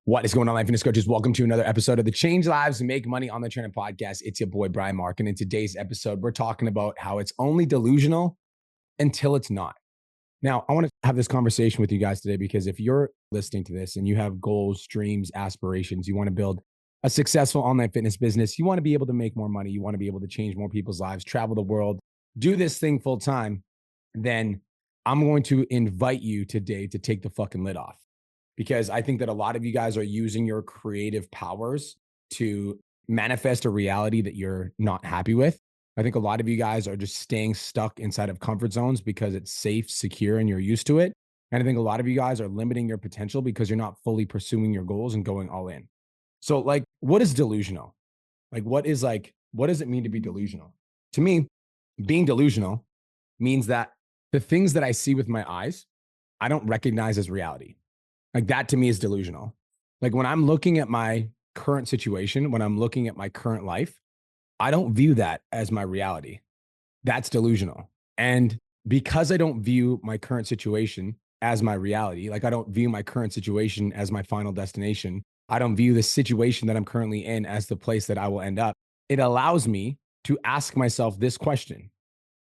What is going on, Life Fitness Coaches? Welcome to another episode of the Change Lives and Make Money on the Trainer podcast. It's your boy, Brian Mark. And in today's episode, we're talking about how it's only delusional until it's not. Now, I want to have this conversation with you guys today because if you're listening to this and you have goals, dreams, aspirations, you want to build a successful online fitness business, you want to be able to make more money, you want to be able to change more people's lives, travel the world, do this thing full time, then I'm going to invite you today to take the fucking lid off. Because I think that a lot of you guys are using your creative powers to manifest a reality that you're not happy with. I think a lot of you guys are just staying stuck inside of comfort zones because it's safe, secure, and you're used to it. And I think a lot of you guys are limiting your potential because you're not fully pursuing your goals and going all in. So, what is delusional? What does it mean to be delusional? To me, being delusional means that the things that I see with my eyes, I don't recognize as reality. Like that to me is delusional. Like when I'm looking at my current situation, when I'm looking at my current life, I don't view that as my reality. That's delusional. And because I don't view my current situation as my reality, like I don't view my current situation as my final destination, I don't view the situation that I'm currently in as the place that I will end up. It allows me to ask myself this question.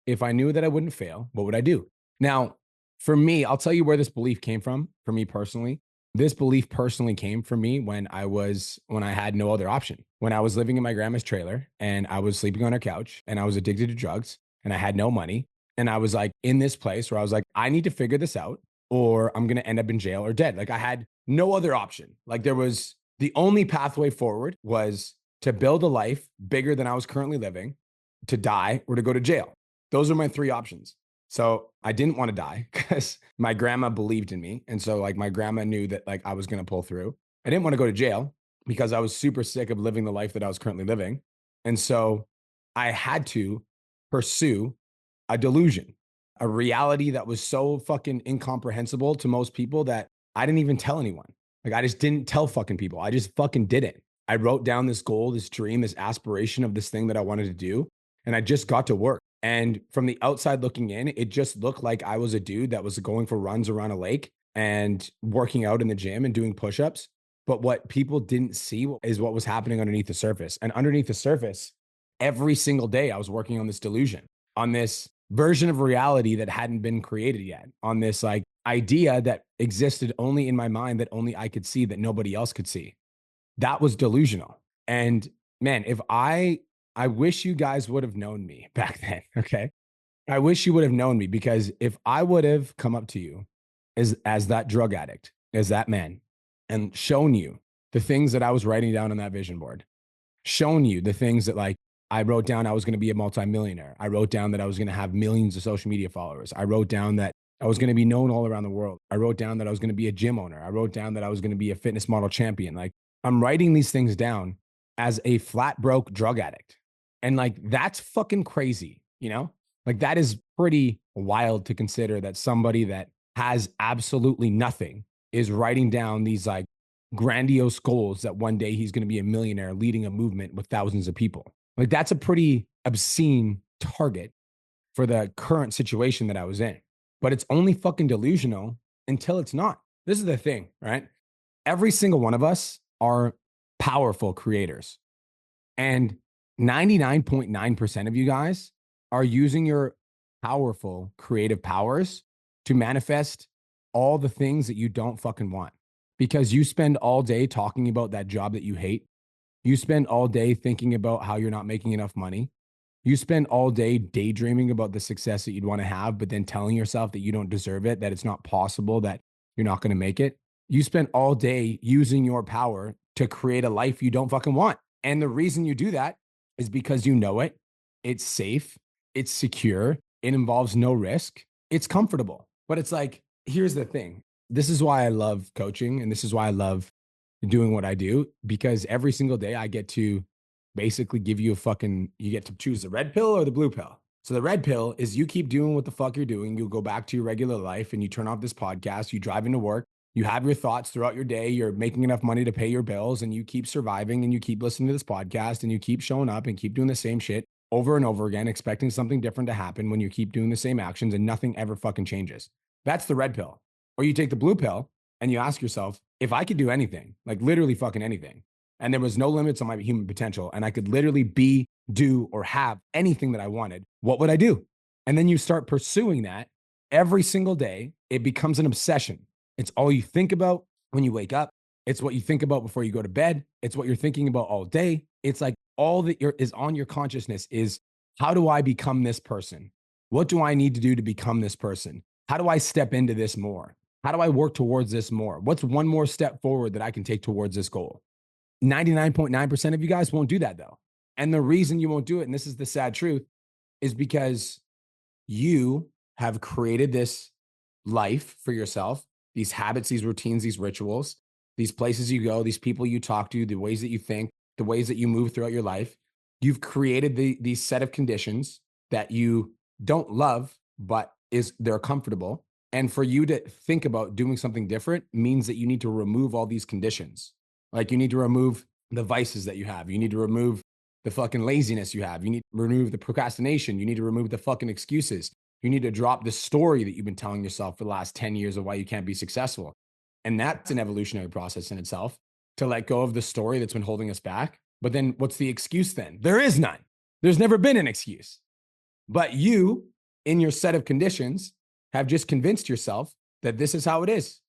If I knew that I wouldn't fail, what would I do? Now, for me, I'll tell you where this belief came from for me personally. This belief personally came from me when I had no other option. When I was living in my grandma's trailer and I was sleeping on her couch and I was addicted to drugs and I had no money. And I was like in this place where I was like, I need to figure this out or I'm going to end up in jail or dead. Like I had no other option. Like there was the only pathway forward was to build a life bigger than I was currently living, to die or to go to jail. Those are my three options. So I didn't want to die because my grandma believed in me. And so like my grandma knew that like I was going to pull through. I didn't want to go to jail because I was super sick of living the life that I was currently living. And so I had to pursue a delusion, a reality that was so fucking incomprehensible to most people that I didn't even tell anyone. Like I just didn't tell fucking people. I just fucking did it. I wrote down this goal, this dream, this aspiration of this thing that I wanted to do. And I just got to work. And from the outside looking in, it just looked like I was a dude that was going for runs around a lake and working out in the gym and doing push-ups. But what people didn't see is what was happening underneath the surface. And underneath the surface, every single day I was working on this delusion, on this version of reality that hadn't been created yet, on this like idea that existed only in my mind that only I could see, that nobody else could see. That was delusional. And man, if I wish you guys would have known me back then. Okay. I wish you would have known me because if I would have come up to you as that drug addict, as that man, and shown you the things that I was writing down on that vision board, shown you the things that like I wrote down I was going to be a multimillionaire. I wrote down that I was going to have millions of social media followers. I wrote down that I was going to be known all around the world. I wrote down that I was going to be a gym owner. I wrote down that I was going to be a fitness model champion. Like I'm writing these things down as a flat broke drug addict. And like, that's fucking crazy, you know? Like that is pretty wild to consider that somebody that has absolutely nothing is writing down these like grandiose goals that one day he's going to be a millionaire leading a movement with thousands of people. Like that's a pretty obscene target for the current situation that I was in. But it's only fucking delusional until it's not. This is the thing, right? Every single one of us are powerful creators. And 99.9% of you guys are using your powerful creative powers to manifest all the things that you don't fucking want because you spend all day talking about that job that you hate. You spend all day thinking about how you're not making enough money. You spend all day daydreaming about the success that you'd want to have, but then telling yourself that you don't deserve it, that it's not possible, that you're not going to make it. You spend all day using your power to create a life you don't fucking want. And the reason you do that is because you know it. It's safe. It's secure. It involves no risk. It's comfortable. But it's like, here's the thing. This is why I love coaching. And this is why I love doing what I do, because every single day I get to basically give you you get to choose the red pill or the blue pill. So the red pill is you keep doing what the fuck you're doing. You'll go back to your regular life and you turn off this podcast. You drive into work. You have your thoughts throughout your day. You're making enough money to pay your bills and you keep surviving and you keep listening to this podcast and you keep showing up and keep doing the same shit over and over again, expecting something different to happen when you keep doing the same actions and nothing ever fucking changes. That's the red pill. Or you take the blue pill and you ask yourself, if I could do anything, like literally fucking anything, and there was no limits on my human potential, and I could literally be, do, or have anything that I wanted, what would I do? And then you start pursuing that every single day. It becomes an obsession. It's all you think about when you wake up. It's what you think about before you go to bed. It's what you're thinking about all day. It's like all that is on your consciousness is, how do I become this person? What do I need to do to become this person? How do I step into this more? How do I work towards this more? What's one more step forward that I can take towards this goal? 99.9% of you guys won't do that though. And the reason you won't do it, and this is the sad truth, is because you have created this life for yourself, these habits, these routines, these rituals, these places you go, these people you talk to, the ways that you think, the ways that you move throughout your life. You've created these set of conditions that you don't love, but they're comfortable. And for you to think about doing something different means that you need to remove all these conditions. Like you need to remove the vices that you have. You need to remove the fucking laziness you have. You need to remove the procrastination. You need to remove the fucking excuses. You need to drop the story that you've been telling yourself for the last 10 years of why you can't be successful. And that's an evolutionary process in itself, to let go of the story that's been holding us back. But then what's the excuse then? There is none. There's never been an excuse. But you, in your set of conditions, have just convinced yourself that this is how it is.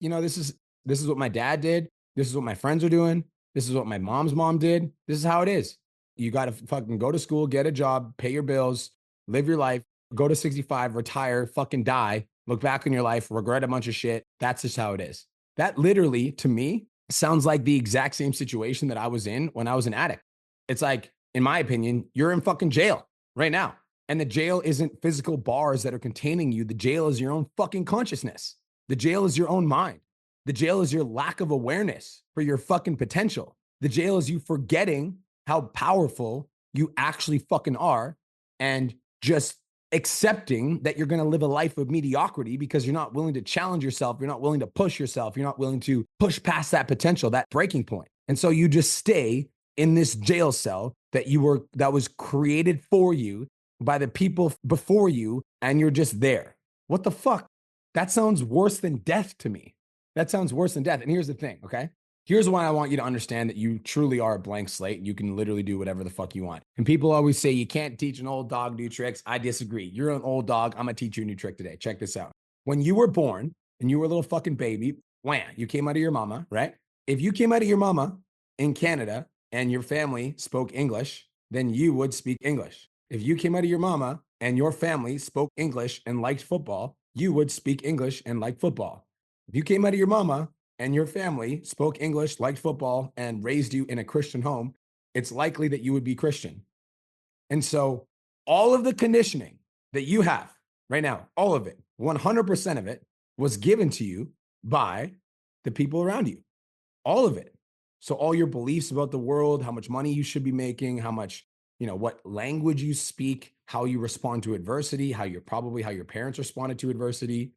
You know, this is what my dad did. This is what my friends are doing. This is what my mom's mom did. This is how it is. You got to fucking go to school, get a job, pay your bills, live your life, go to 65, retire, fucking die, look back on your life, regret a bunch of shit. That's just how it is. That literally, to me, sounds like the exact same situation that I was in when I was an addict. It's like, in my opinion, you're in fucking jail right now. And the jail isn't physical bars that are containing you. The jail is your own fucking consciousness. The jail is your own mind. The jail is your lack of awareness for your fucking potential. The jail is you forgetting how powerful you actually fucking are, and just accepting that you're going to live a life of mediocrity because you're not willing to challenge yourself. You're not willing to push yourself. You're not willing to push past that potential, that breaking point. And so you just stay in this jail cell that was created for you by the people before you, and you're just there. What the fuck? That sounds worse than death to me. That sounds worse than death. And here's the thing, okay? Here's why I want you to understand that you truly are a blank slate and you can literally do whatever the fuck you want. And people always say you can't teach an old dog new tricks. I disagree. You're an old dog. I'm gonna teach you a new trick today. Check this out. When you were born and you were a little fucking baby, wham, you came out of your mama, right? If you came out of your mama in Canada and your family spoke English, then you would speak English. If you came out of your mama and your family spoke English and liked football, you would speak English and like football. If you came out of your mama and your family spoke English, liked football, and raised you in a Christian home, it's likely that you would be Christian. And so all of the conditioning that you have right now, all of it, 100% of it was given to you by the people around you, all of it. So all your beliefs about the world, how much money you should be making, how much, what language you speak, how you respond to adversity, how your parents responded to adversity,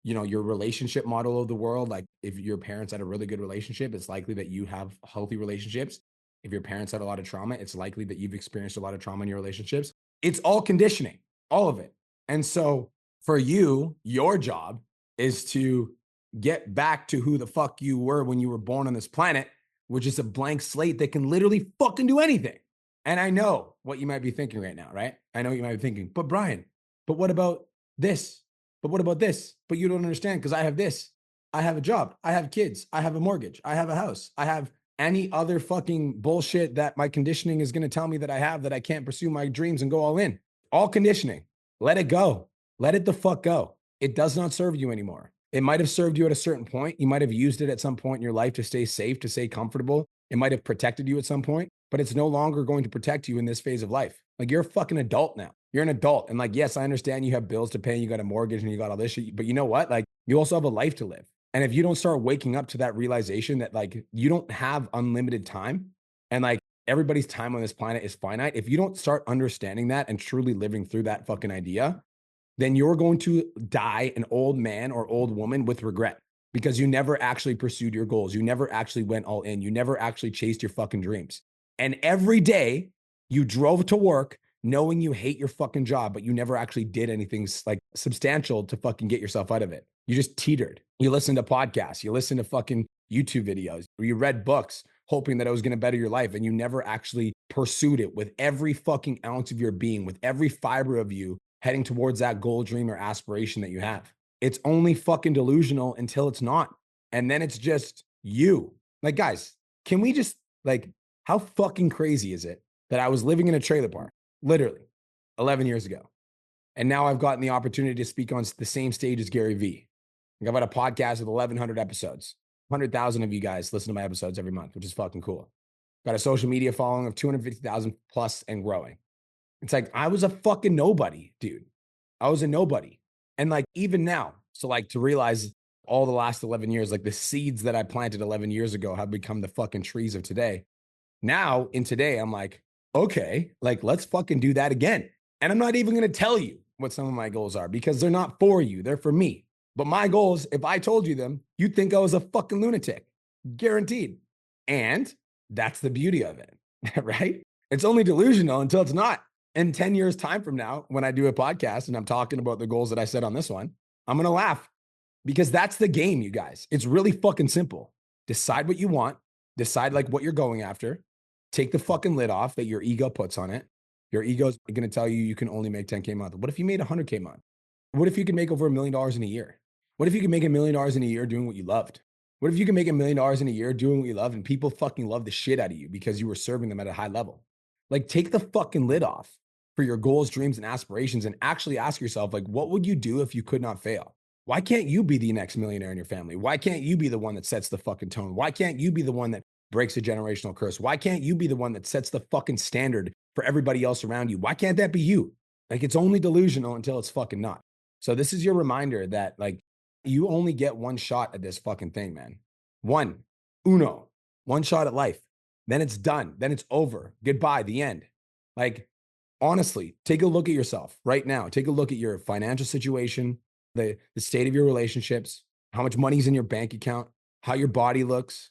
your relationship model of the world. Like if your parents had a really good relationship, it's likely that you have healthy relationships. If your parents had a lot of trauma, it's likely that you've experienced a lot of trauma in your relationships. It's all conditioning, all of it. And so for you, your job is to get back to who the fuck you were when you were born on this planet, which is a blank slate that can literally fucking do anything. And I know what you might be thinking right now, right? I know what you might be thinking, but Brian, but what about this? But what about this? But you don't understand because I have this. I have a job. I have kids. I have a mortgage. I have a house. I have any other fucking bullshit that my conditioning is going to tell me that I have, that I can't pursue my dreams and go all in. All conditioning. Let it go. Let it the fuck go. It does not serve you anymore. It might have served you at a certain point. You might have used it at some point in your life to stay safe, to stay comfortable. It might have protected you at some point, but it's no longer going to protect you in this phase of life. Like you're a fucking adult now. You're an adult. And like, yes, I understand you have bills to pay. You got a mortgage and you got all this shit, but you know what? Like you also have a life to live. And if you don't start waking up to that realization that like you don't have unlimited time and like everybody's time on this planet is finite. If you don't start understanding that and truly living through that fucking idea, then you're going to die an old man or old woman with regret because you never actually pursued your goals. You never actually went all in. You never actually chased your fucking dreams. And every day you drove to work knowing you hate your fucking job, but you never actually did anything like substantial to fucking get yourself out of it. You just teetered. You listened to podcasts, you listened to fucking YouTube videos, or you read books hoping that it was going to better your life. And you never actually pursued it with every fucking ounce of your being, with every fiber of you heading towards that goal, dream, or aspiration that you have. It's only fucking delusional until it's not. And then it's just you. Like, guys, can we just, like, how fucking crazy is it that I was living in a trailer park, literally 11 years ago. And now I've gotten the opportunity to speak on the same stage as Gary Vee. I've got a podcast with 1,100 episodes. 100,000 of you guys listen to my episodes every month, which is fucking cool. Got a social media following of 250,000 plus and growing. It's like, I was a fucking nobody, dude. I was a nobody. And like, even now, so like to realize all the last 11 years, like the seeds that I planted 11 years ago have become the fucking trees of today. Now in today, I'm like, okay, like let's fucking do that again. And I'm not even going to tell you what some of my goals are because they're not for you. They're for me. But my goals, if I told you them, you'd think I was a fucking lunatic, guaranteed. And that's the beauty of it, right? It's only delusional until it's not. In 10 years time from now, when I do a podcast and I'm talking about the goals that I set on this one, I'm going to laugh because that's the game, you guys. It's really fucking simple. Decide what you want, decide like what you're going after, take the fucking lid off that your ego puts on it. Your ego's going to tell you you can only make 10K a month. What if you made 100K a month? What if you could make over $1 million in a year? What if you could make $1 million in a year doing what you loved? What if you could make $1 million in a year doing what you love and people fucking love the shit out of you because you were serving them at a high level? Like, take the fucking lid off for your goals, dreams, and aspirations and actually ask yourself, like, what would you do if you could not fail? Why can't you be the next millionaire in your family? Why can't you be the one that sets the fucking tone? Why can't you be the one that breaks a generational curse? Why can't you be the one that sets the fucking standard for everybody else around you? Why can't that be you? Like, it's only delusional until it's fucking not. So this is your reminder that, like, you only get one shot at this fucking thing, man. One shot at life. Then it's done. Then it's over. Goodbye, the end. Like, honestly, take a look at yourself right now. Take a look at your financial situation, the state of your relationships, how much money's in your bank account, how your body looks.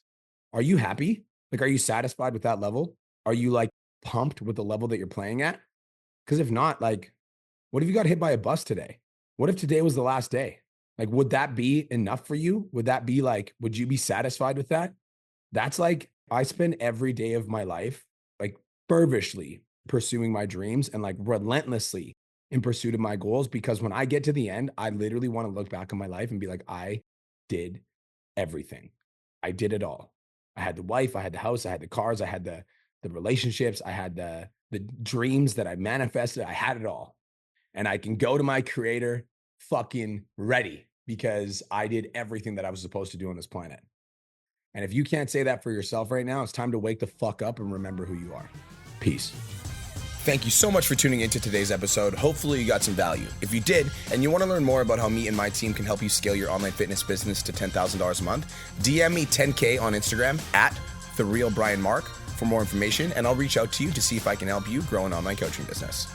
Are you happy? Like, are you satisfied with that level? Are you like pumped with the level that you're playing at? Because if not, like, what if you got hit by a bus today? What if today was the last day? Like, would that be enough for you? Would that be like, would you be satisfied with that? That's like, I spend every day of my life, like, fervently pursuing my dreams and like relentlessly in pursuit of my goals. Because when I get to the end, I literally want to look back on my life and be like, I did everything. I did it all. I had the wife, I had the house, I had the cars, I had the relationships, I had the dreams that I manifested. I had it all. And I can go to my creator fucking ready because I did everything that I was supposed to do on this planet. And if you can't say that for yourself right now, it's time to wake the fuck up and remember who you are. Peace. Thank you so much for tuning into today's episode. Hopefully you got some value. If you did, and you want to learn more about how me and my team can help you scale your online fitness business to $10,000 a month, DM me 10K on Instagram at TheRealBrianMark for more information, and I'll reach out to you to see if I can help you grow an online coaching business.